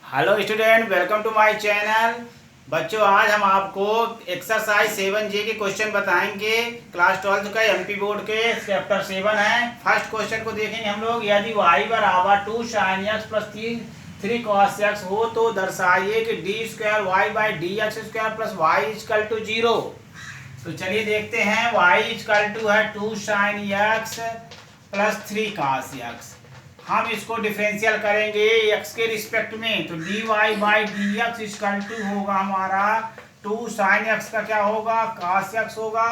Hello student, welcome to my channel. बच्चों, आज हम आपको एक्सरसाइज 7J के क्वेश्चन बताएंगे। क्लास 12 का एमपी बोर्ड के चैप्टर 7 है। फर्स्ट क्वेश्चन को देखेंगे हम लोग। यदि y बराबर 2 sin x plus 3 cos x हो तो दर्शाइए कि d square y by d x square plus y is equal to 0। तो चलिए देखते हैं। y इजकल टू है 2 sin x plus 3 cos x। हम इसको डिफरेंशियल करेंगे x के रिस्पेक्ट में, तो dy by d x equal to होगा हमारा 2 sin x का क्या होगा, cos x होगा,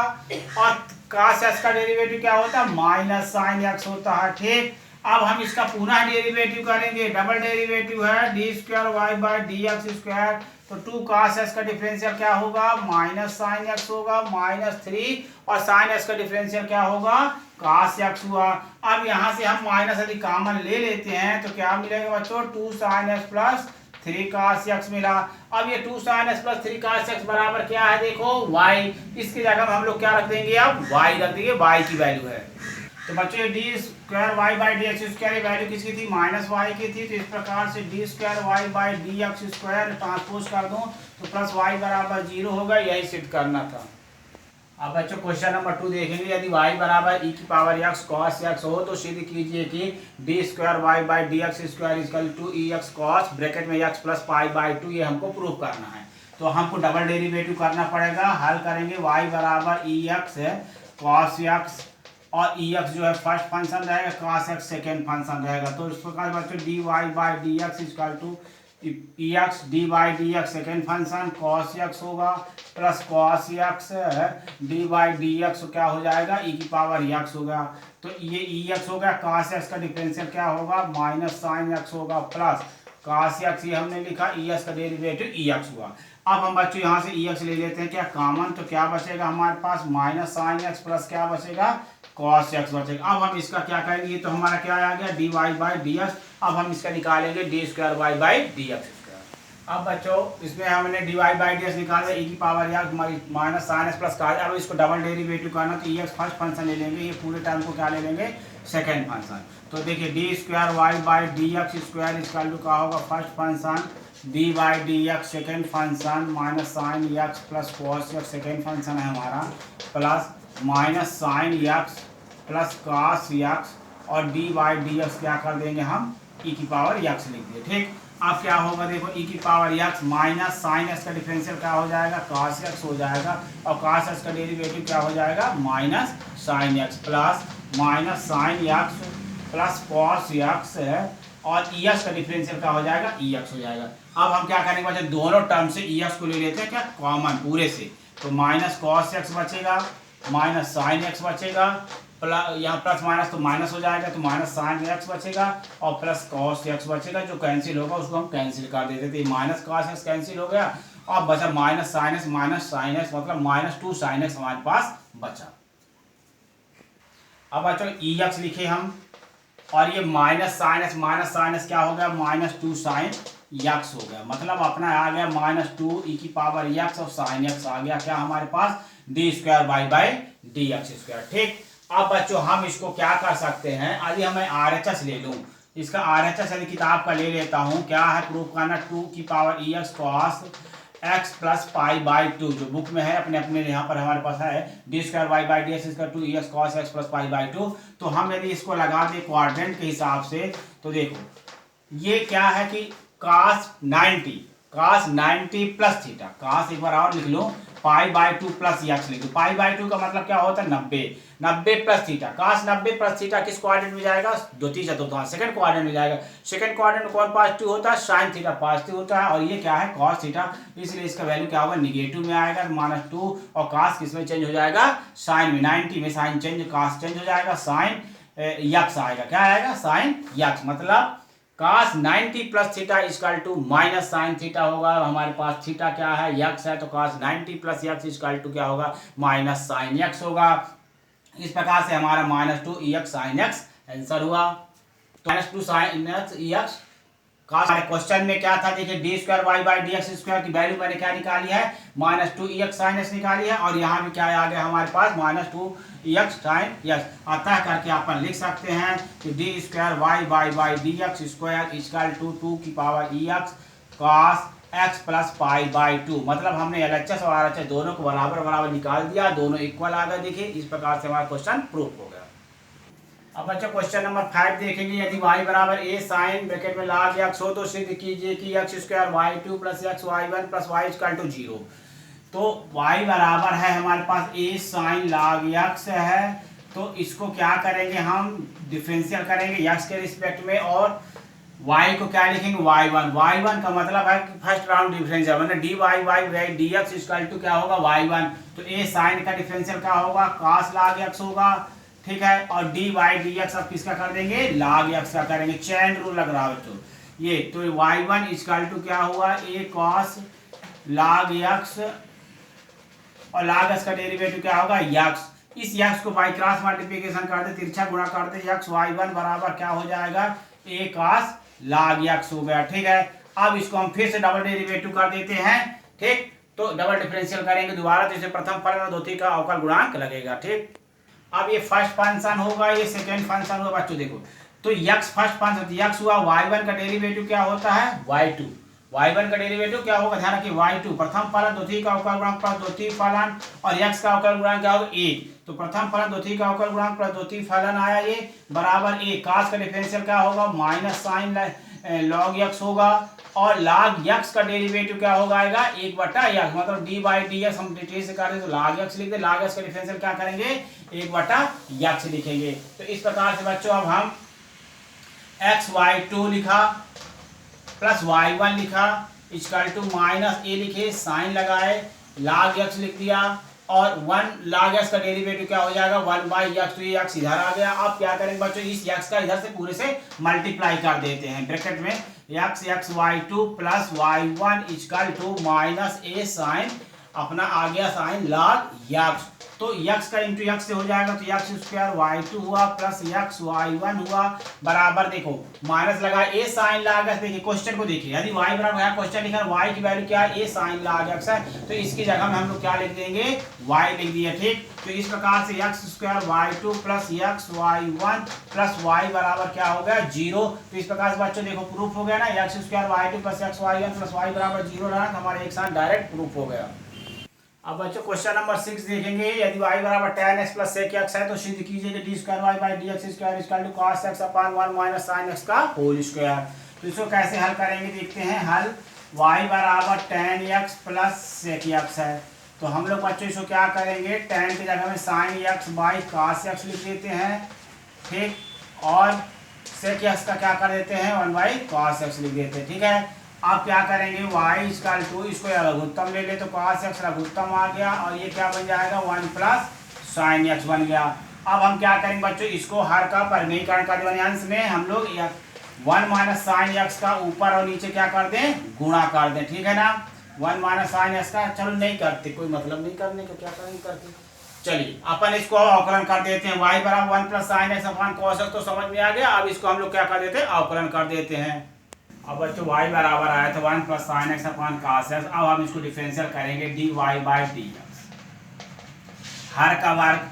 और cos x का डेरिवेटिव क्या होता है, माइनस sin x होता है। ठीक, अब हम इसका पुनः डेरिवेटिव करेंगे। डबल डेरिवेटिव है d square y by d x square, तो 2 cos x का डिफरेंशियल क्या होगा, माइनस sin x होगा, माइनस 3, और sin x का डिफरेंशियल क्या होगा, cos x हुआ। अब यहाँ से हम माइनस यदि कॉमन ले लेते हैं तो क्या मिलेगा बच्चों, 2 sin x plus 3 cos x मिला। अब ये 2 sin x plus 3 cos x बराबर क्या है, देखो y। इसकी जगह में हम लोग क्या रख देंगे, अब y रख देंगे, y की वैल्यू है। तो बच्चों ये d square y by d x square value किसकी थी, माइनस वाई की थी। तो इस प्रकार से d square y by d x square transpose कर दूं तो प्लस वाई बराबर 0 होगा। यही सिद्ध करना था। अब बच्चों क्वेश्चन नंबर 2 देखेंगे। यदि y बराबर e की पावर x cos x हो तो सिद्ध कीजिए कि d square y by d x square equal to e x cos bracket में x प्लस पाई बाई 2। ये हमको प्रूव करना है, तो हमको डबल डेरिवेटिव करना पड़ेगा। हल करेंगे। y बराबर ई एक्स कॉस x, और ई एक्स जो है फर्स्ट फंक्शन रहेगा, cos x सेकेंड फंक्शन रहेगा। तो इस प्रकार बच्चों d y by d x equal to e x d by d x second function cos x होगा, plus cos x d by d x क्या हो जाएगा, e की पावर x होगा। तो ये ई एक्स हो गया, cos x का डिफरेंशियल क्या होगा, माइनस sin x होगा, प्लस cos x ये हमने लिखा, ई एक्स का डेरिवेटिव ई एक्स हुआ। अब हम बच्चों यहाँ से ई एक्स ले लेते हैं क्या कॉमन, तो क्या बचेगा हमारे पास, माइनस sin x प्लस क्या बचेगा, cos x बचेगा। अब हम इसका क्या करेंगे, तो हमारा क्या आ गया, d y by d x. अब हम इसका निकालेंगे d square y by d x square. अब बच्चों इसमें हमने d y by d x निकाला, ई की power x minus sine x plus cos। अब इसको डबल डेरिवेटिव करना, तो ई एक्स फर्स्ट फंक्शन ले लेंगे, ये पूरे टाइम को क्या ले लेंगे, सेकेंड फंक्शन। तो देखिए d square y by d x square equal to क्या होगा, first function d by d x second function minus sine x plus cos x second function है हमारा, plus minus sine x plus cos x, और d by d x क्या कर देंगे हम, e की पावर x लिख दिए। ठीक, अब क्या होगा देखो, e की power x minus sine x का डिफरेंशियल क्या हो जाएगा, cos x हो जाएगा, और cos x का डेरिवेटिव क्या हो जाएगा, minus sine x, plus minus sine x plus cos x, और ई एक्स का डिफरेंशियल क्या हो जाएगा, ई एक्स हो जाएगा। अब हम क्या करेंगे बच्चे, दोनों टर्म से ई एक्स को ले लेते हैं क्या कॉमन पूरे से, तो माइनस cos x बचेगा, माइनस साइन x बचेगा, प्लस यहाँ प्लस माइनस तो माइनस हो जाएगा, तो माइनस साइन x बचेगा, और प्लस cos x बचेगा। जो कैंसिल होगा उसको हम कैंसिल कर देते थे, माइनस cos x कैंसिल हो गया, और बचा माइनस साइन x, मतलब माइनस 2 sin x हमारे पास बचा। अब बच्चों ई एक्स लिखे हम, और ये माइनस साइन एक्स क्या हो गया, माइनस 2 sin x हो गया, मतलब अपना आ गया माइनस 2 ई की पावर x, और साइन x आ गया क्या हमारे पास, d square y by d x square. ठीक, अब बच्चों हम इसको क्या कर सकते हैं, यदि हमें RHS ले लूँ, इसका RHS यदि किताब का ले लेता हूँ, क्या है प्रूफ करना, 2 की power E x cos x plus pi by 2, जो बुक में है अपने अपने यहाँ पर हमारे पास है, d square y by d x इसका 2 e x cos x plus pi by 2। तो हम यदि इसको लगा दें क्वाड्रेंट के हिसाब से, तो देखो ये क्या है कि cos 90 प्लस थीटा, cos एक बार और लिख लो, पाई बाई 2 प्लस एक्स लिख लो। पाई बाई 2 का मतलब क्या होता है, 90 plus theta, cos 90 plus theta किस क्वाड्रेंट में जाएगा, द्वितीय चतुर्थांश सेकंड क्वाड्रेंट में जाएगा। सेकंड क्वाड्रेंट में कौन पॉजिटिव होता है, साइन थीटा पॉजिटिव होता है, और ये क्या है cos थीटा, इसलिए इसका वैल्यू क्या होगा, निगेटिव में आएगा, -2, और cos किस में चेंज हो जाएगा, साइन में, 90 में साइन चेंज, cos चेंज हो जाएगा, साइन x आएगा, क्या आएगा, साइन x, मतलब cos 90 plus theta equal to minus sine theta होगा। हमारे पास थीटा क्या है, x है, तो cos 90 plus x equal to क्या होगा, माइनस साइन x होगा। इस प्रकार से हमारा -2 EX साइन x आंसर हुआ। तो -2 साइन x EX का हमारे क्वेश्चन में क्या था, देखिए d square y by d x square की वैल्यू मैंने क्या निकाली है, -2 EX साइन x निकाली है, और यहाँ भी क्या आ गया हमारे पास, -2 EX साइन x। अतः करके अपन लिख सकते हैं कि d square y by d x square equal to 2 की power EX, cos x plus pi by 2, मतलब हमने LHS और RHS दोनों को बराबर बराबर निकाल दिया, दोनों इक्वल आ गए। देखिए इस प्रकार से हमारा क्वेश्चन प्रूफ हो गया। अब बच्चों क्वेश्चन नंबर 5 देखेंगे। यदि y बराबर a साइन ब्रैकेट में log x हो तो सिद्ध कीजिए कि x square y2 plus x y1 plus y equal to 0। तो y बराबर है हमारे पास a साइन log x है, तो इसको क्या करेंगे हम डिफरेंशियल करेंगे x के रिस्पेक्ट में, और y को क्या लिखेंगे y1 का मतलब है कि फर्स्ट राउंड डिफरेंशियल मतलब dy by dx equal to क्या होगा y1। तो a साइन का डिफरेंशियल क्या होगा cos log x होगा, ठीक है। और dy dx अब किसका कर देंगे log x का करेंगे, चेन रूल लग रहा है बच्चों ये। तो y1 इक्वल टू क्या हुआ a cos log x, और log x का डेरिवेटिव क्या होगा x। इस x को बाई क्रॉस मल्टीप्लिकेशन कर दे, तिरछा गुणा कर दे, x y1 बराबर क्या हो जाएगा a cos log x हो गया, ठीक है। अब इसको हम फिर से डबल डेरिवेटिव कर देते हैं, ठीक। तो डबल डिफरेंशियल करेंगे दोबारा, तो इसे प्रथम फलन और द्वितीय का अवकल गुणांक लगेगा, ठीक। अब ये फर्स्ट फंक्शन होगा, ये सेकंड फंक्शन होगा बच्चों। देखो तो x फर्स्ट फंक्शन x हुआ, y1 का डेरिवेटिव क्या होता है y2, y1 का डेरिवेटिव क्या होगा ध्यान रखिए y2, प्रथम फलन द्वितीय का अवकल गुणांक प्लस द्वितीय फलन, और x का अवकल गुणांक क्या होगा 1। तो प्रथम फलन द्वितीय का अवकल गुणांक प्लस द्वितीय फलन आया ये बराबर 1। cos का डिफरेंशियल क्या होगा माइनस साइन log x होगा, और log x का डेरिवेटिव क्या होगा आएगा 1/x, मतलब d बाई dx हम डिटेल से कर रहे हैं तो log x लिख दे, log x का डिफरेंशियल क्या करेंगे 1/x लिखेंगे। तो इस प्रकार से बच्चों अब हम x y2 लिखा प्लस y1 लिखा इक्वल टू माइनस a लिखे, साइन लगाए, log x लिख दिया, और 1 log x का डेरिवेटिव क्या हो जाएगा 1/x, तो ये x इधर आ गया। अब क्या करेंगे बच्चों इस x का इधर से पूरे से मल्टीप्लाई कर देते हैं ब्रैकेट में, x y2 plus y1 equal to minus a sine अपना आ गया साइन log x। तो x का इंटू x से हो जाएगा, तो x स्क्वायर y2 हुआ प्लस x y1 हुआ बराबर, देखो माइनस लगा a साइन log x। देखिए क्वेश्चन को देखिए, यदि y बराबर है क्वेश्चन लिखा y की वैल्यू क्या है a साइन log x है, तो इसकी जगह में हम लोग क्या लिख देंगे y लिख दिया, ठीक। तो इस प्रकार से x square y2 plus x y1 plus y बराबर क्या हो गया 0। तो इस प्रकार से बच्चों देखो प्रूफ हो गया ना, x square y2 plus x y1 plus y बराबर 0 रहा, तो हमारे एक साथ डायरेक्ट प्रूफ हो गया। अब बच्चों क्वेश्चन नंबर 6 देखेंगे। यदि y बराबर tan x प्लस sec x है तो सिद्ध कीजिए कि d square y by dx square equal to cos x upon 1 minus sin x का होल स्क्वायर। तो इसको कैसे हल करेंगे देखते हैं। हल y बराबर tan x प्लस sec x है, तो हम लोग बच्चों इसको क्या करेंगे tan की जगह में sin x by cos x लिख देते हैं, ठीक। और sec x का क्या कर देते हैं 1 बाई cos x लिख देते हैं, ठीक है। अब क्या करेंगे y इक्वल टू इसको लघुत्तम ले ले तो cos x लघुत्तम आ गया, और ये क्या बन जाएगा 1 प्लस sin x बन गया। अब हम क्या करेंगे बच्चों इसको हर का परिमेयीकरण कर दें, अंश में हम लोग 1 माइनस sin x का ऊपर और नीचे क्या कर दें गुणा कर दें, ठीक है ना। 1 माइनस sin x का चलो नहीं करते, कोई मतलब नहीं करने का, क्या करेंगे करते। चलिए अपन इसको अवकलन कर देते हैं, y बराबर 1 plus sin x upon cos x तो समझ में आ गया। अब इसको हम लोग क्या कर देते हैं अवकलन कर देते हैं। अब बच्चों y बराबर आया था 1 plus sine x upon cos x। अब हम इसको डिफरेंशियल करेंगे dy बाई dx, हर का वर्ग,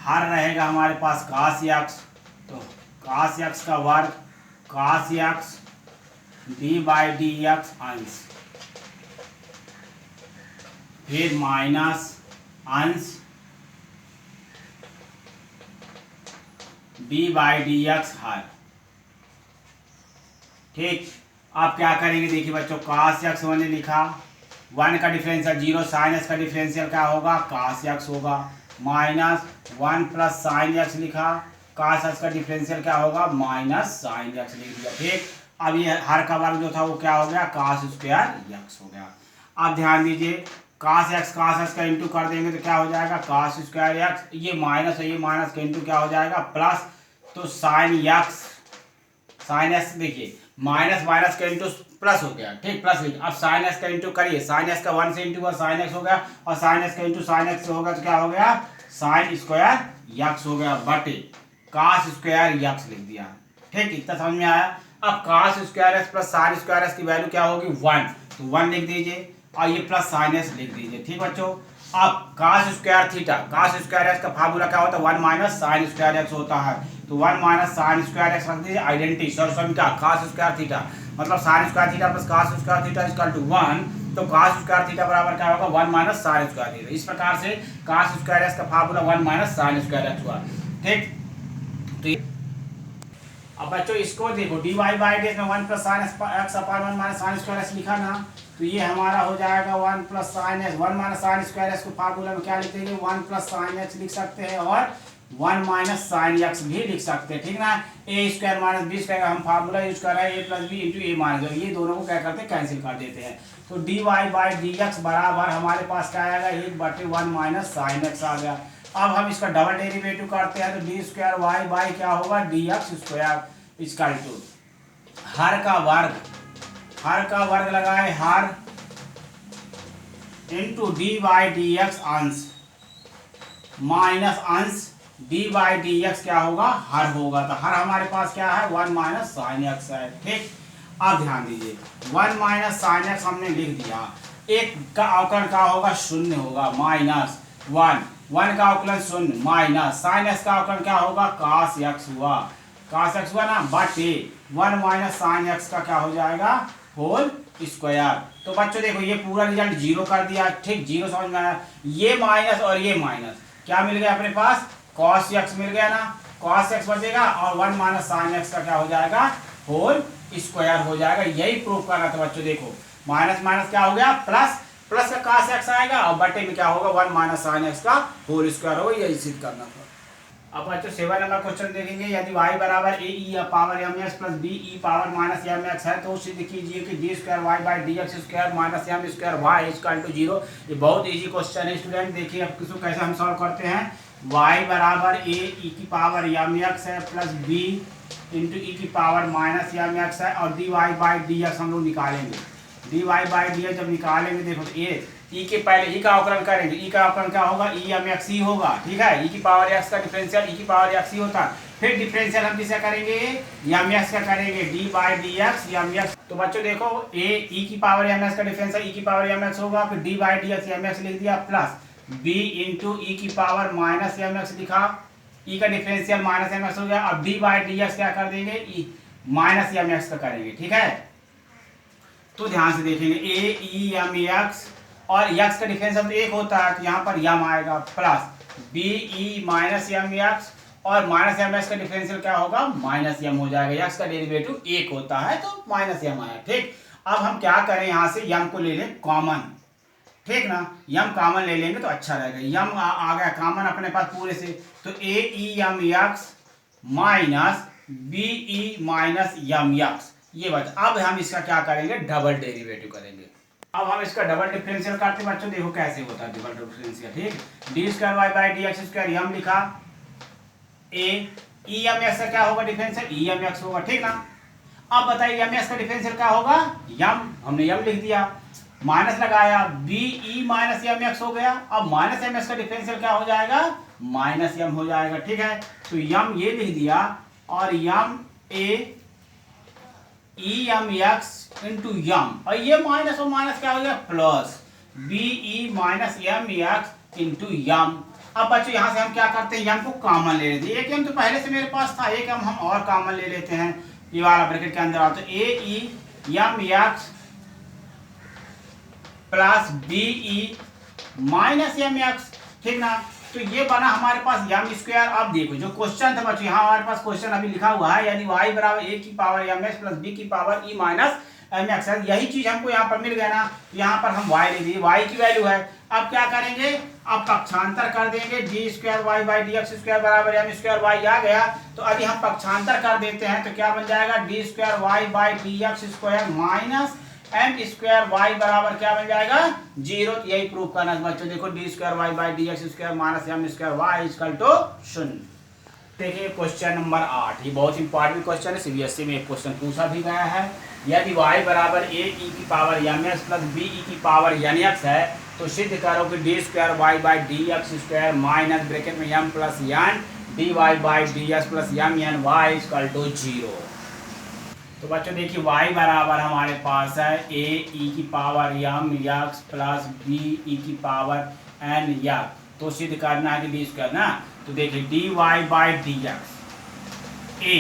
हर रहेगा हमारे पास cos x, तो cos x का वर्ग cos x d by dx अंश, फिर माइनस अंश d बाई dx हर, ठीक। आप क्या करेंगे देखिए बच्चों cos x मैंने लिखा, 1 का डिफरेंशियल 0, sin x का डिफरेंशियल क्या होगा cos x होगा, माइनस 1 प्लस sin x लिखा, cos x का डिफरेंशियल क्या होगा माइनस sin x लिख दिया, ठीक। अब ये हर का वर्ग जो था वो क्या हो गया cos स्क्वायर x हो गया। अब ध्यान दीजिए cos x का इंटू कर देंगे तो क्या हो जाएगा cos स्क्वायर x, ये माइनस है, ये माइनस का इंटू क्या हो जाएगा प्लस, तो sin x देखिए माइनस माइनस का इंटू प्लस हो गया, ठीक प्लस। अब sin x का इंटू करिए, sin x का 1 से इंटू हुआ sin x हो गया, और sin x का इंटू sin x से होगा तो क्या हो गया sin स्क्वायर x हो गया बटे cos स्क्वायर x लिख दिया, ठीक। इतना समझ में आया। अब cos square x plus sin square x की वैल्यू क्या होगी 1, तो 1 लिख दीजिए, और ये प्लस sin x लिख दीजिए, ठीक बच्चों। अब cos square theta, cos square x का फार्मूला क्या होता है 1 माइनस sin स्क्वायर x होता है, तो 1 माइनस sin स्क्वायर x रख दीजिए आइडेंटिटी समीकरण cos स्क्वायर थीटा। मतलब sine square theta plus cos square theta equal to 1, तो कॉस स्क्वायर थीटा बराबर क्या होगा 1 माइनस साइन स्क्वायर थीटा। इस प्रकार से कॉस स्क्वायर एक्स का formula 1 minus sine square x हुआ। ठीक, तो अब बच्चों इसको देखो dy बाई डी में 1 plus sine x upon 1 minus sine square x लिखा ना, तो ये हमारा हो जाएगा 1 plus sine x, 1 minus sine square x को फार्मूला में क्या लिख देंगे 1 प्लस साइन एक्स लिख सकते हैं और 1 माइनस साइन एक्स भी लिख सकते हैं। ठीक ना, ए स्क्वायर माइनस बी स्क्वायर का हम फार्मूला यूज कर रहे हैं ए प्लस बी इंटू ए माइनस, ये दोनों को क्या करते हैं कैंसिल कर देते हैं। तो d y by d x बराबर हमारे पास क्या आएगा 1/1 माइनस साइन एक्स आ गया। अब हम इसका डबल डेरिवेटिव करते हैं तो डी स्क्वायर वाई बाई क्या होगा d x square equal to हर का वर्ग लगाए हर into d by d x अंश माइनस अंश डी बाई डी एक्स क्या होगा हर होगा, तो हर हमारे पास क्या है 1 माइनस साइन एक्स है। ठीक, अब ध्यान दीजिए 1 माइनस साइन एक्स हमने लिख दिया, एक का अवकलन क्या होगा शून्य होगा माइनस 1 का अवकलन शून्य माइनस साइन एक्स का अवकलन क्या होगा cos x हुआ ना, बटे 1 माइनस साइन एक्स का क्या हो जाएगा होल स्क्वायर। तो बच्चों देखो ये पूरा रिजल्ट जीरो कर दिया। ठीक, जीरो समझ में आया, ये माइनस और ये माइनस क्या मिल गया अपने पास cos x मिल गया ना, cos x बचेगा और 1 माइनस साइन एक्स का क्या हो जाएगा होल स्क्वायर हो जाएगा। यही प्रूफ करना था बच्चों, देखो माइनस माइनस क्या हो गया प्लस, प्लस का cos x आएगा और बटे में क्या होगा 1 माइनस साइन एक्स का होल स्क्वायर होगा, यही सिद्ध करना था। अब बच्चों 7 नंबर क्वेश्चन देखेंगे, यदि y बराबर a e power m x plus b e power minus m x है तो सिद्ध कीजिए कि d square y by d x square minus m square y equal to 0। ये बहुत इजी क्वेश्चन है स्टूडेंट। देखिए अब इसको कैसे हम सॉल्व करते हैं, y बराबर ए ई की पावर एम एक्स है प्लस बी इंटू ई की पावर माइनस एम एक्स है और d y by d x हम लोग निकालेंगे। D y by d x जब निकालेंगे देखो तो ए ई के पहले ई का अवकलन करेंगे, ई का अवकलन क्या होगा ई एम एक्स ही होगा। ठीक है, ई की पावर एक्स का डिफरेंशियल ई की पावर एक्स ही होता है। फिर डिफरेंशियल हम किसका करेंगे एम एक्स का करेंगे d by d x m x. तो बच्चों देखो ए ई की पावर एम एक्स का डिफरेंशियल ई की पावर एम एक्स होगा, फिर d by d x m x लिख दिया प्लस बी इंटू ई की पावर माइनस एम एक्स लिखा, ई का डिफरेंशियल माइनस एम एक्स हो गया। अब डी बाई डी एक्स क्या कर देंगे ई माइनस एम एक्स का करेंगे। ठीक है, तो ध्यान से देखेंगे ए ई एम एक्स और x का डिफरेंशियल तो एक होता है तो यहाँ पर यम आएगा plus b e minus m x और माइनस एम एक्स का डिफरेंशियल क्या होगा माइनस एम हो जाएगा, x का डेरिवेटिव एक होता है तो माइनस एम आया। ठीक, अब हम क्या करें यहाँ से यम को ले लें कॉमन। ठीक ना, यम कॉमन ले लेंगे तो अच्छा रहेगा। यम आ गया कॉमन अपने पास पूरे से, तो a e m x minus b e minus m x ये बचा। अब हम इसका क्या करेंगे डबल डेरिवेटिव करेंगे। अब हम इसका डबल डिफरेंशियल करते हैं बच्चों, देखो कैसे होता है डबल डिफरेंशियल। ठीक, d square y by d x square m लिखा, ए ई एम एक्स का क्या होगा डिफरेंशियल ई एम एक्स होगा। ठीक ना, अब बताइए एम एक्स का डिफरेंशियल क्या होगा यम, हमने यम लिख दिया, माइनस लगाया b e minus m x हो गया। अब माइनस एम एक्स का डिफरेंशियल क्या हो जाएगा माइनस एम हो जाएगा। ठीक है, तो यम ये लिख दिया और m a e m x into m और ये माइनस और माइनस क्या हो गया plus b e minus m x into m. अब बच्चों यहाँ से हम क्या करते हैं यम को कॉमन ले लेते हैं, एक यम तो पहले से मेरे पास था, एक हम और कॉमन ले लेते हैं, ये वाला ब्रैकेट के अंदर आता है a e m x plus b e minus m x. ठीक ना, तो ये बना हमारे पास यम स्क्वायर। अब देखो जो क्वेश्चन था बच्चों यहाँ हमारे पास क्वेश्चन अभी लिखा हुआ है, यानी y बराबर a की power m x plus b की power e minus m x है। यही चीज हमको यहाँ पर मिल गया ना, यहाँ पर हम y ले दिए, y की वैल्यू है। अब क्या करेंगे अब पक्षांतर कर देंगे, d square y by d x square बराबर एम स्क्वायर वाई आ गया। तो अभी हम पक्षांतर कर देते हैं तो क्या बन जाएगा d square y by d x square minus m square y बराबर क्या बन जाएगा 0। यही प्रूफ करना है बच्चों, देखो d square y by d x square minus m square y equal to 0। देखिए क्वेश्चन नंबर 8, ये बहुत इंपॉर्टेंट क्वेश्चन है, सीबीएसई में एक क्वेश्चन पूछा भी गया है। यदि y बराबर ए ई की power m x plus b e की पावर एन एक्स है तो सिद्ध करो कि d square y by d x square minus bracket में m plus n d y by d x plus m n y equal to 0। तो बच्चों देखिए y बराबर हमारे पास है ए ई की power m x plus b e की पावर एन एक्स, तो सिद्ध करना है कि डी स्क्वायर ना, तो देखिए d y by d x a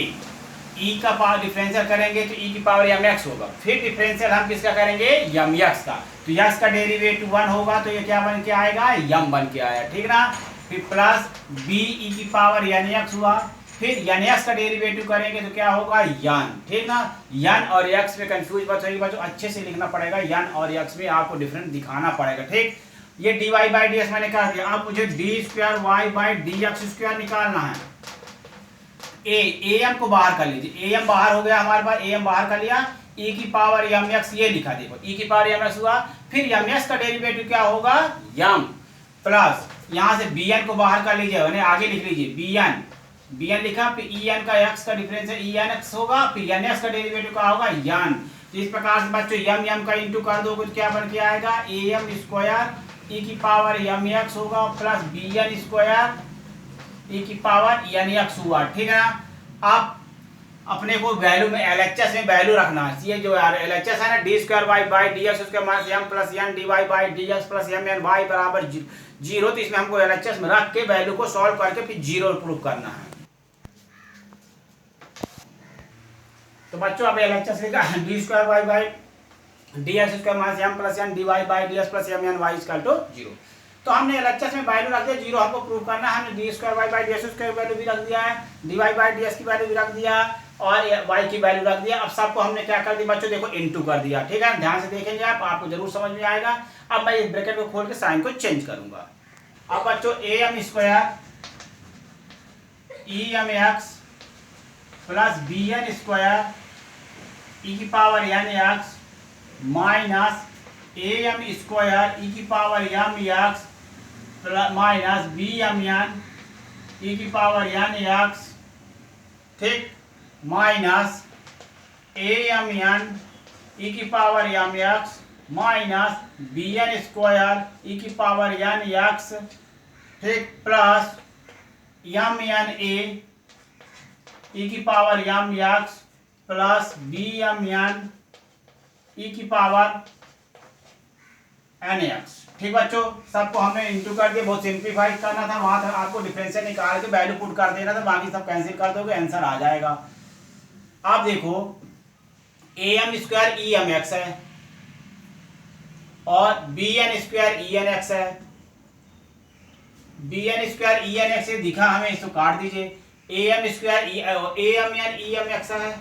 e का पावर डिफरेंशियल करेंगे तो ई की पावर एम एक्स होगा। फिर डिफरेंशियल हम किसका करेंगे, एम एक्स का, तो यक्स का डेरिवेटिव 1 होगा तो ये क्या बन के आएगा, यम बन के आया, ठीक ना। फिर प्लस बी ई की पावर एन एक्स हुआ। फिर एन एक्स का डेरिवेटिव करेंगे तो क्या होगा, यन, ठीक ना। यन और एक्स में कंफ्यूज मत होइए बच्चों, अच्छे से लिखना पड़ेगा, यन और एक्स में आपको डिफरेंस दिखाना पड़ेगा, ठीक। ये d y by d x मैंने कहा दिया, अब मुझे d square y by d x square निकालना है। ए एम को बाहर कर लीजिए, ए एम बाहर हो गया हमारे पास, ए एम बाहर कर लिया, ई की पावर एम एक्स ये लिखा, देखो ई की पावर एम एक्स हुआ। फिर एम एक्स का डेरिवेटिव क्या होगा, यम, प्लस यहाँ से बी एन को बाहर कर लीजिए, आगे लिख लीजिए बी एन लिखा, फिर ई एन का एक्स का डिफरेंस है ई एन एक्स होगा, फिर एन एक्स का डेरिवेटिव क्या होगा, यन। तो इस प्रकार से बच्चों यम यम का इंटू कर दोगे तो क्या बन के आएगा, ए एम स्क्वायर ई की पावर एम एक्स होगा plus b n square e की पावर एन एक्स हुआ, ठीक है ना। आप अपने को वैल्यू में एलएचएस में वैल्यू रखना है, ये जो एलएचएस है ना, d square y by d x उसके minus m plus n d y by d x plus m n y बराबर 0, तो इसमें हमको एलएचएस में रख के वैल्यू को सॉल्व करके फिर 0 प्रूव करना है। तो बच्चों अब एलएचएस लिखा d square y by d x square minus m plus n d y by d x plus m n y equal to 0। तो हमने एलएचएस में वैल्यू रख दिया 0, हमको प्रूव करना है, हमने d square y by d x square value भी रख दिया है, d y by d x की वैल्यू भी रख दिया और y की वैल्यू रख दिया। अब सबको हमने क्या कर दिया बच्चों, देखो इनटू कर दिया, ठीक है, ध्यान से देखेंगे आप, आपको जरूर समझ में आएगा। अब मैं इस ब्रैकेट को खोल के साइन को चेंज करूंगा। अब बच्चों a m square e m x plus b n square e की power n x minus a m square e की power m x minus b m n e की पावर एन एक्स, ठीक, minus a m n e की power m x minus b n square e की power n x, ठीक, plus m n a e की power m x plus b m n e की power n x, ठीक बच्चों। सबको हमने into कर दिया, बहुत सिंप्लीफाई करना था, वहां तक आपको डिफरेंशियल निकाल के वैल्यू पुट कर देना था, बाकी सब कैंसिल कर दोगे आंसर आ जाएगा। अब देखो a m square e m x है और b n square e n x है, b n square e n x दिखा हमें, इसको काट दीजिए, a m square a m n e m x है,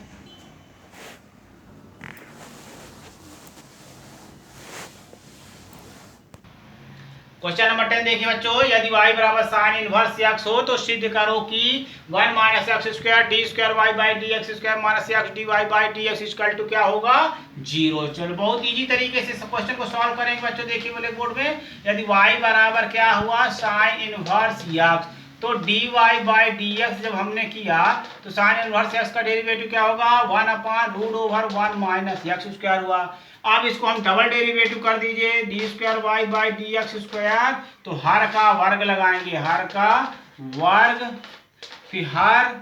क्वेश्चन नंबर 10 देखिए बच्चों, यदि y बराबर साइन इनवर्स x हो तो सिद्ध करो कि 1 minus x square d square y by d x square minus x d y by d x equal to क्या होगा, 0। चलो बहुत इजी तरीके से क्वेश्चन को सॉल्व करेंगे बच्चों। देखिए ब्लैक बोर्ड में, यदि y बराबर क्या हुआ, साइन इनवर्स x, तो d y by d x जब हमने किया तो साइन इनवर्स एक्स का डेरिवेटिव क्या होगा, 1/√1 माइनस एक्स स्क्वायर हुआ। अब इसको हम डबल डेरिवेटिव कर दीजिए, d square y by d x square, तो हर का वर्ग लगाएंगे, हर का वर्ग, फिर हर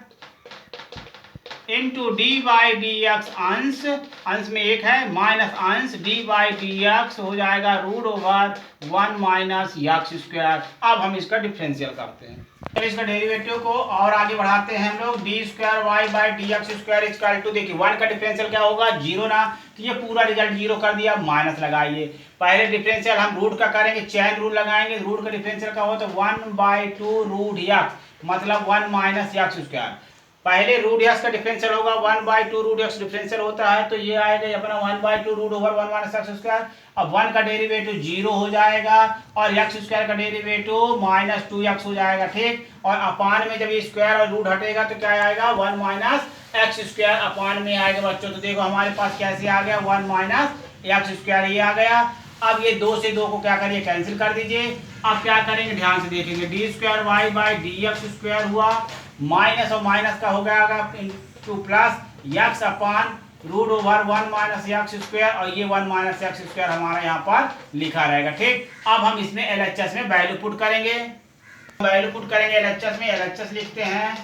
into d by d x, अंश अंश में एक है माइनस अंश डी बाई डी एक्स हो जाएगा √1 माइनस एक्स स्क्वायर। अब हम इसका डिफरेंशियल करते हैं, तो इसका डेरिवेटिव को और आगे बढ़ाते हैं हम लोग, d square y by d x square equal to, देखिए 1 का डिफरेंशियल क्या होगा, 0 ना, तो ये पूरा रिजल्ट 0 कर दिया, माइनस लगाइए। पहले डिफरेंशियल हम रूट का करेंगे, चैन रूल लगाएंगे, रूट का डिफरेंशियल क्या होता है, 1/2 रूट एक्स मतलब 1 माइनस एक्स स्क्वायर। पहले रूट एक्स का डिफरेंशियल होगा 1/2 रूट एक्स डिफरेंशियल होता है, तो ये आएगा अपना 1/2 root over 1 minus x square. अब 1 का डेरिवेटिव 0 हो जाएगा और एक्स स्क्वायर का डेरिवेटिव -2x हो जाएगा, ठीक। और अपान में जब ये स्क्वायर और रूट हटेगा तो क्या आएगा, 1 माइनस एक्स स्क्वायर अपान में आएगा बच्चों। तो देखो हमारे पास कैसे आ गया, 1 माइनस एक्स स्क्वायर ये आ गया। अब ये 2 से 2 को क्या करिए, कैंसिल कर दीजिए। अब क्या करेंगे, ध्यान से देखेंगे, d square y by d x square हुआ, माइनस और माइनस का हो गया two plus x upon √1 minus x square, और ये 1 माइनस एक्स स्क्वायर हमारा यहाँ पर लिखा रहेगा, ठीक। अब हम इसमें एलएचएस में वैल्यू पुट करेंगे, एलएचएस में एलएचएस लिखते हैं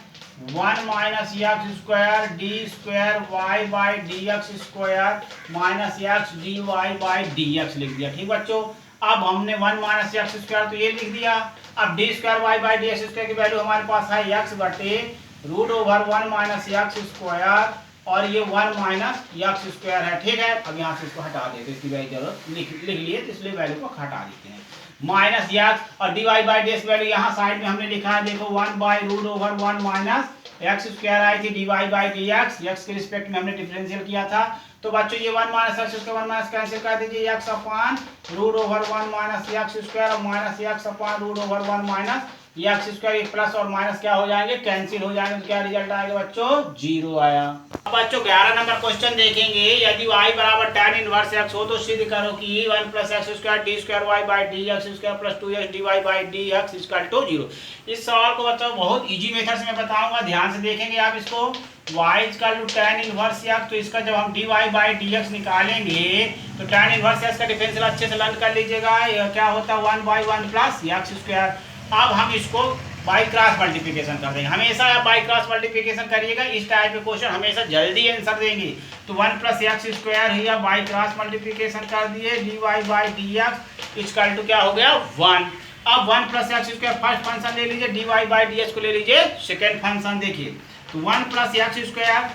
1 minus x square d square y by d x square minus x d y by d x लिख दिया, ठीक बच्चों। अब हमने 1 माइनस एक्स स्क्वायर तो ये लिख दिया। अब d square y by d x square की वैल्यू हमारे पास है x बटे root over 1 minus x square और ये 1 माइनस एक्स स्क्वायर है, ठीक है। अब यहाँ से इसको हटा देते, इसकी वैल्यू जरूरत लिख लिए तो इसलिए वैल्यू को हटा देते हैं। माइनस एक्स और d y by d x value यहाँ साइड में हमने लिखा है, देखो 1 by root over 1 minus x square आई थी, d y by d x के रिस्पेक्ट में हमने डिफरेंशियल किया था। तो बच्चों ये 1 minus x square 1 minus cancel कर दीजिए, x upon root over 1 minus x square और minus x upon root over 1 minus x square, ये प्लस और माइनस क्या हो जाएंगे, कैंसिल हो जाएंगे। तो क्या रिजल्ट आएगा बच्चों, 0 आया। अब बच्चों 11 नंबर क्वेश्चन देखेंगे। यदि y बराबर tan इनवर्स x हो तो सिद्ध करो कि 1 plus x square d square y by d x square plus 2x d y by d x equal to 0। इस सवाल को बच्चों बहुत इजी मेथड से मैं बताऊंगा, ध्यान से देखेंगे आप इसको। y equal to tan inverse x, तो इसका जब हम d y by d x निकालेंगे तो tan इनवर्स x का डिफरेंशियल अच्छे से लर्न कर लीजिएगा। यह क्या होता है 1 बाई 1 प्लस एक्स स्क्वायर। अब हम इसको बाई क्रॉस मल्टीप्लिकेशन कर देंगे। हमेशा आप बाई क्रॉस मल्टीप्लिकेशन करिएगा, इस टाइप के क्वेश्चन हमेशा जल्दी आंसर देंगे। तो 1 प्लस एक्स स्क्वायर है, बाई क्रॉस मल्टीप्लिकेशन कर दिए, d y by d x equal to क्या हो गया 1। अब 1 plus x square first function ले लीजिए, d y by d x को ले लीजिए सेकेंड फंक्शन। देखिए तो 1 plus x square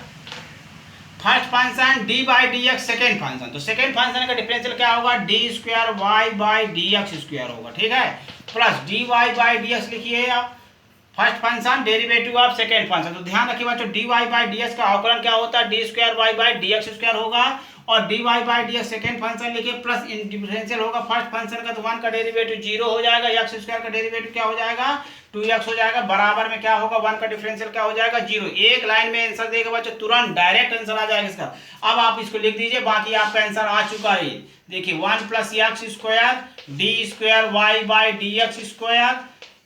first function, d by d x second function. तो सेकेंड फंक्शन का डिफरेंशियल क्या होगा, d square y by d x square होगा, ठीक है। Plus d y by d x लिखिए आप first function derivative of second function. तो ध्यान रखिए बच्चों, d y by d x का अवकलन क्या होता है, d square y by d x square होगा और d y by d x second function लिखिए प्लस डिफरेंशियल होगा फर्स्ट फंक्शन का, तो 1 का डेरिवेटिव 0 हो जाएगा, एक्स स्क्वायर का डेरिवेटिव क्या हो जाएगा 2x हो जाएगा, बराबर में क्या होगा 1 का डिफरेंशियल क्या हो जाएगा 0। एक लाइन में आंसर देगा बच्चों, तुरंत डायरेक्ट आंसर आ जाएगा इसका। अब आप इसको लिख दीजिए, बाकी आपका आंसर आ चुका है। देखिए 1 plus x square d square y by d x square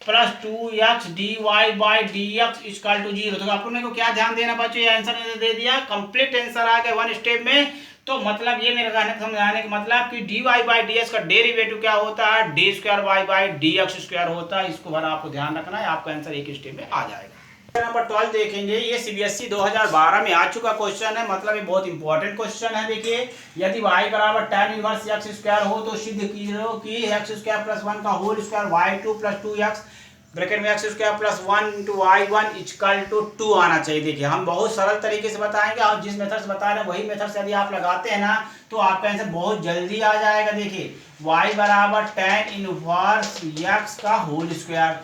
plus 2x d y by d x equal to 0। तो अपने को क्या ध्यान देना बच्चों, ये आंसर दे दिया, कंप्लीट आंसर आ गया 1 स्टेप में। तो मतलब ये मेरे कहने समझाने का मतलब कि d y by d x का डेरिवेटिव क्या होता है, d square y by d x square होता है। इसको भरा आपको ध्यान रखना है, आपका आंसर एक स्टेप में आ जाएगा। नंबर 12 देखेंगे, ये सीबीएसई 2012 में आ चुका क्वेश्चन है, मतलब ये बहुत इंपॉर्टेंट क्वेश्चन है। देखिए यदि y बराबर tan इनवर्स एक्स स्क्वायर हो तो सिद्ध कीजिए कि एक्स स्क्वायर प्लस 1 का whole square y2 plus 2x bracket में x square plus 1 into y1 equal to 2 आना चाहिए। देखिए हम बहुत सरल तरीके से बताएंगे और जिस मेथड से बता रहे हैं वही मेथड से यदि आप लगाते हैं ना तो आपका आंसर बहुत जल्दी आ जाएगा। देखिए y बराबर tan इनवर्स x का होल स्क्वायर।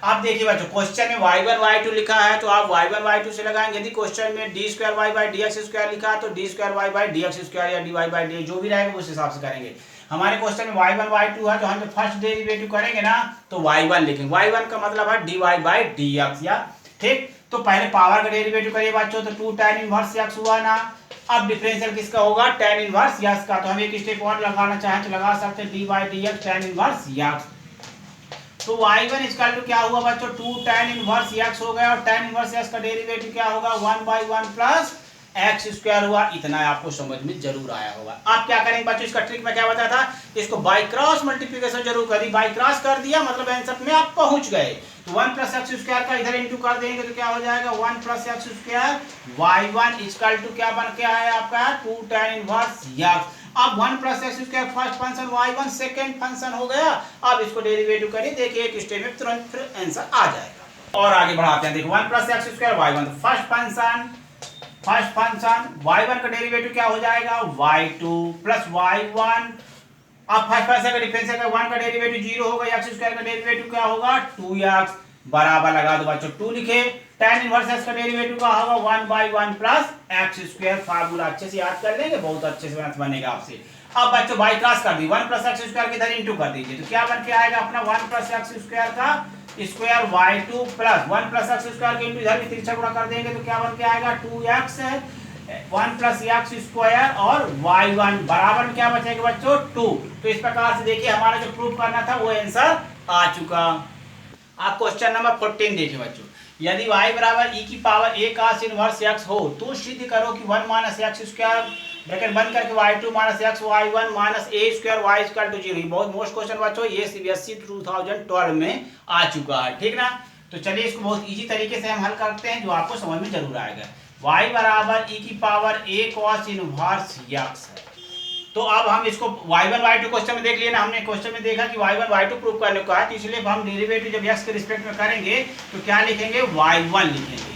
आप देखिए बच्चों क्वेश्चन में y1 y2 लिखा है तो आप y1 y2 से लगाएंगे। यदि क्वेश्चन में d square y by d x square लिखा है तो d square y by d x square या डी वाई बाई डी जो भी रहेगा उस हिसाब से करेंगे। हमारे क्वेश्चन में y1 y2 है तो हम फर्स्ट डेरिवेटिव करेंगे ना तो y1 लिखेंगे। y1 का मतलब है dy बाई dx या ठीक। तो पहले पावर का डेरिवेटिव करिए बच्चों, तो 2 tan इनवर्स x हुआ ना। अब डिफरेंशियल किसका होगा tan इनवर्स x का, तो हम एक स्टेप और लगाना चाहें तो लगा सकते हैं dy by dx tan inverse x। तो y1 इक्वल टू क्या हुआ बच्चों 2 tan इनवर्स x हो गया और tan इनवर्स x का डेरिवेटिव क्या होगा 1 बाई 1 प्लस एक्स स्क्वायर हुआ। इतना आपको समझ में जरूर आया होगा। आप क्या करेंगे बच्चों, इसका ट्रिक में क्या बताया था, इसको बाई क्रॉस मल्टीप्लिकेशन जरूर करिए। बाई क्रॉस कर दिया मतलब आंसर में आप पहुंच गए। तो 1 प्लस एक्स स्क्वायर का इधर इंटू कर देंगे तो क्या हो जाएगा 1 plus x square y1 equal to क्या बन के आया आपका 2 tan इनवर्स x। अब 1 plus x square first function y1 second function हो गया। अब इसको डेरिवेटिव करिए, देखिए एक स्टेप में तुरंत फिर आंसर आ जाएगा। और आगे बढ़ाते हैं, देखो 1 प्लस एक्स स्क्वायर y1 तो फर्स्ट फंक्शन y1 का डेरिवेटिव क्या हो जाएगा y2 प्लस y1। अब फर्स्ट फंक्शन का डिफरेंशियल का 1 का डेरिवेटिव 0 होगा, एक्स स्क्वायर का डेरिवेटिव क्या होगा 2x बराबर लगा दो बच्चों 2 लिखे। tan इनवर्स x का डेरिवेटिव क्या होगा 1 by 1 plus x square. Formula अच्छे से याद कर लेंगे, बहुत अच्छे से मैथ बनेगा आपसे। अब बच्चों बाई क्रॉस कर दी 1 प्लस एक्स स्क्वायर के इधर इंटू कर दीजिए तो क्या बन के आएगा अपना 1 प्लस एक्स स्क्वायर का square y2 plus 1 plus x square के इंटू इधर भी तिरछा गुणा कर देंगे तो क्या बन के आएगा 2x 1 प्लस एक्स स्क्वायर और y1 बराबर में क्या बचेगा बच्चों 2। तो इस प्रकार से देखिए हमारा जो प्रूफ करना था वो आंसर आ चुका। आप क्वेश्चन नंबर 14 देखिए बच्चों, यदि y बराबर e की power a cos inverse x हो तो सिद्ध करो कि 1 माइनस एक्स स्क्वायर ब्रैकेट बंद करके y2 minus x y1 minus a square y equal to 0। बहुत मोस्ट क्वेश्चन बच्चों, ये सीबीएसई 2012 में आ चुका है, ठीक ना। तो चलिए इसको बहुत इजी तरीके से हम हल करते हैं जो आपको समझ में जरूर आएगा। y बराबर e की power a cos inverse x है। तो अब हम इसको y1 y2 क्वेश्चन में देख लिया ना, हमने क्वेश्चन में देखा कि y1 y2 प्रूव करने को है तो इसलिए हम डेरिवेटिव जब x के रिस्पेक्ट में करेंगे तो क्या लिखेंगे y1 लिखेंगे।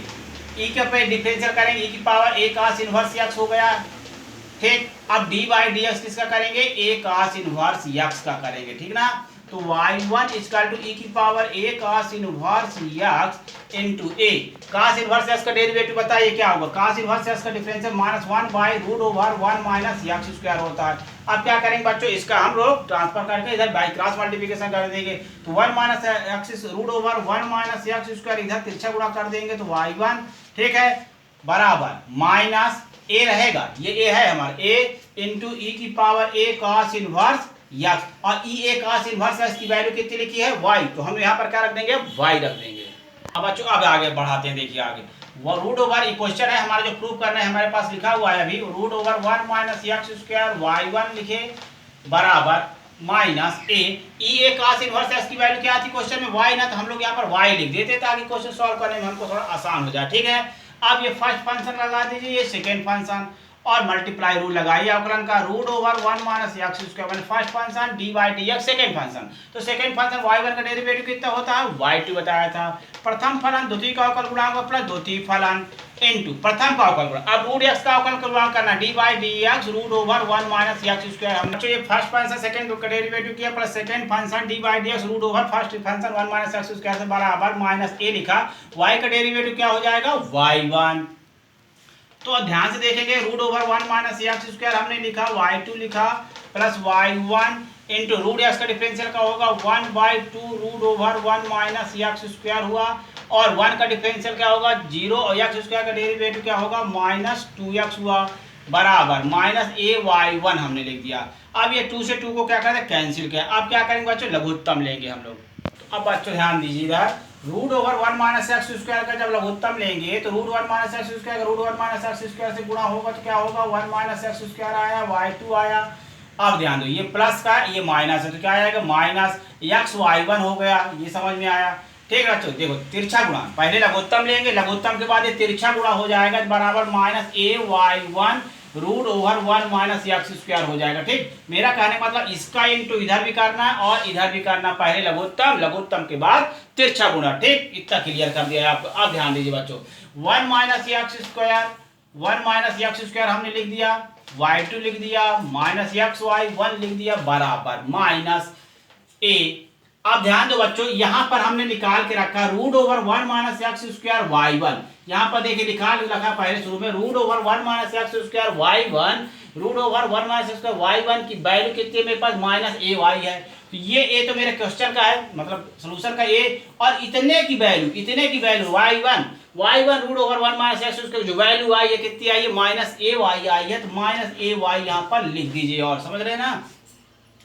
ई के पे डिफरेंशियल करेंगे, ई की power a cos inverse x हो गया। ठीक, अब डी बाई डी एक्स किसका करेंगे, ए cos इनवर्स x का करेंगे, ठीक ना। तो y1 इक्वल टू ई की power a cos inverse x into a. cos inverse x का डेरिवेटिव बताइए क्या होगा, cos इनवर्स x का differential -1 by root over 1 minus x square होता है। अब क्या करेंगे बच्चों, इसका हम लोग ट्रांसफर करके इधर बाई क्रॉस मल्टीप्लिकेशन कर देंगे। तो 1 minus x root over 1 minus x square इधर तिरछा गुणा कर देंगे तो y1 ठीक है बराबर माइनस ए रहेगा, ये ए है हमारा, ए इंटू ई की power a cos inverse x, और ई ए cos इनवर्स x की वैल्यू कितनी लिखी है y, तो हम यहाँ पर क्या रख देंगे, y रख देंगे। अब बच्चों अब आगे बढ़ाते हैं, देखिए आगे वो रूट ओवर क्वेश्चन है हमारा जो प्रूव करना है, हमारे पास लिखा हुआ है अभी root over 1 minus x square y1 लिखे बराबर minus a e a cos inverse x की वैल्यू क्या थी क्वेश्चन में, y ना, तो हम लोग यहाँ पर y लिख देते ताकि क्वेश्चन सॉल्व करने में हमको थोड़ा आसान हो जाए, ठीक है। अब ये फर्स्ट फंक्शन लगा दीजिए, ये सेकेंड फंक्शन, और मल्टीप्लाई रूल लगाइए अवकलन का, root over 1 minus x square first function d by d x second function. तो सेकेंड फंक्शन y1 का डेरिवेटिव कितना होता है, y2 बताया था। प्रथम फलन द्वितीय का अवकल गुणांक प्लस द्वितीय फलन इनटू प्रथम का अवकल गुणांक। अब रूट x का अवकल गुणांक करना d by d x root over 1 minus x square. हम ये फर्स्ट फंक्शन सेकेंड का डेरिवेटिव किया plus second function d by d x root over first function 1 minus x square से बराबर माइनस ए लिखा, y का डेरिवेटिव क्या हो जाएगा y1। तो ध्यान से देखेंगे root over 1 minus x square हमने लिखा, y2 लिखा plus y1 into root x का डिफरेंशियल का होगा 1/2 root over 1 minus x square हुआ, और 1 का डिफरेंशियल क्या होगा 0, और एक्स स्क्वायर का डेरिवेटिव क्या होगा -2x हुआ बराबर माइनस ay1 हमने लिख दिया। अब ये 2 से 2 को क्या करते हैं कैंसिल किया। अब क्या करेंगे बच्चों, लघुत्तम लेंगे हम लोग। तो अब बच्चों ध्यान दीजिए इधर root over 1 minus x square का जब लघुत्तम लेंगे तो root 1 minus x square root 1 minus x square से गुणा होगा तो क्या होगा 1 माइनस एक्स स्क्वायर आया, y2 आया। अब ध्यान दो ये प्लस का ये माइनस है तो क्या आएगा माइनस एक्स y1 हो गया, ये समझ में आया। ठीक है बच्चों, देखो तिरछा गुणा पहले लघुत्तम लेंगे, लघुत्तम के बाद ये तिरछा गुणा हो जाएगा बराबर minus ay1 root over 1 minus x square हो जाएगा। ठीक, मेरा कहने का मतलब इसका इंटू इधर भी करना है और इधर भी करना, पहले लघुत्तम, लघुत्तम के बाद तिरछा गुणा। ठीक, इतना क्लियर कर दिया है आपको। अब ध्यान दीजिए बच्चों 1 माइनस एक्स स्क्वायर हमने लिख दिया, y2 लिख दिया, माइनस एक्स y1 लिख दिया बराबर माइनस ए। अब ध्यान दो बच्चों यहाँ पर हमने निकाल के रखा root over 1 minus x square y1, यहाँ पर देखिए निकाल रखा पहले शुरू में root over 1 minus x square y1, root over 1 minus x square y1 की वैल्यू कितनी है मेरे पास माइनस ए वाई है। तो ये ए तो मेरे क्वेश्चन का है, मतलब सोल्यूशन का ए, और इतने की value y1 root over 1 minus x square जो वैल्यू आई है कितनी आई है माइनस ए वाई आई है, तो माइनस ए वाई यहाँ पर लिख दीजिए। और समझ रहे ना,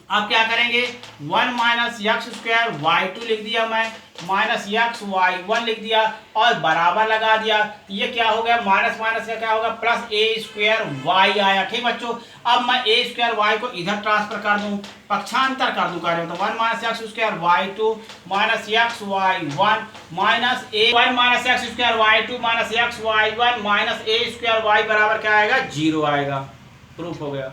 अब क्या करेंगे 1 माइनस एक्स स्क्वायर y2 लिख दिया मैं, माइनस एक्स y1 लिख दिया और बराबर लगा दिया। ये क्या हो गया माइनस माइनस का क्या होगा प्लस ए स्क्वायर y आया। ठीक बच्चों, अब मैं ए स्क्वायर y को इधर ट्रांसफर कर दूं, पक्षांतर कर दूं कार्य, तो 1 minus x square y2 minus x y1 minus a 1 minus x square y2 minus x y1 minus a square y बराबर क्या आएगा 0 आएगा। प्रूफ हो गया।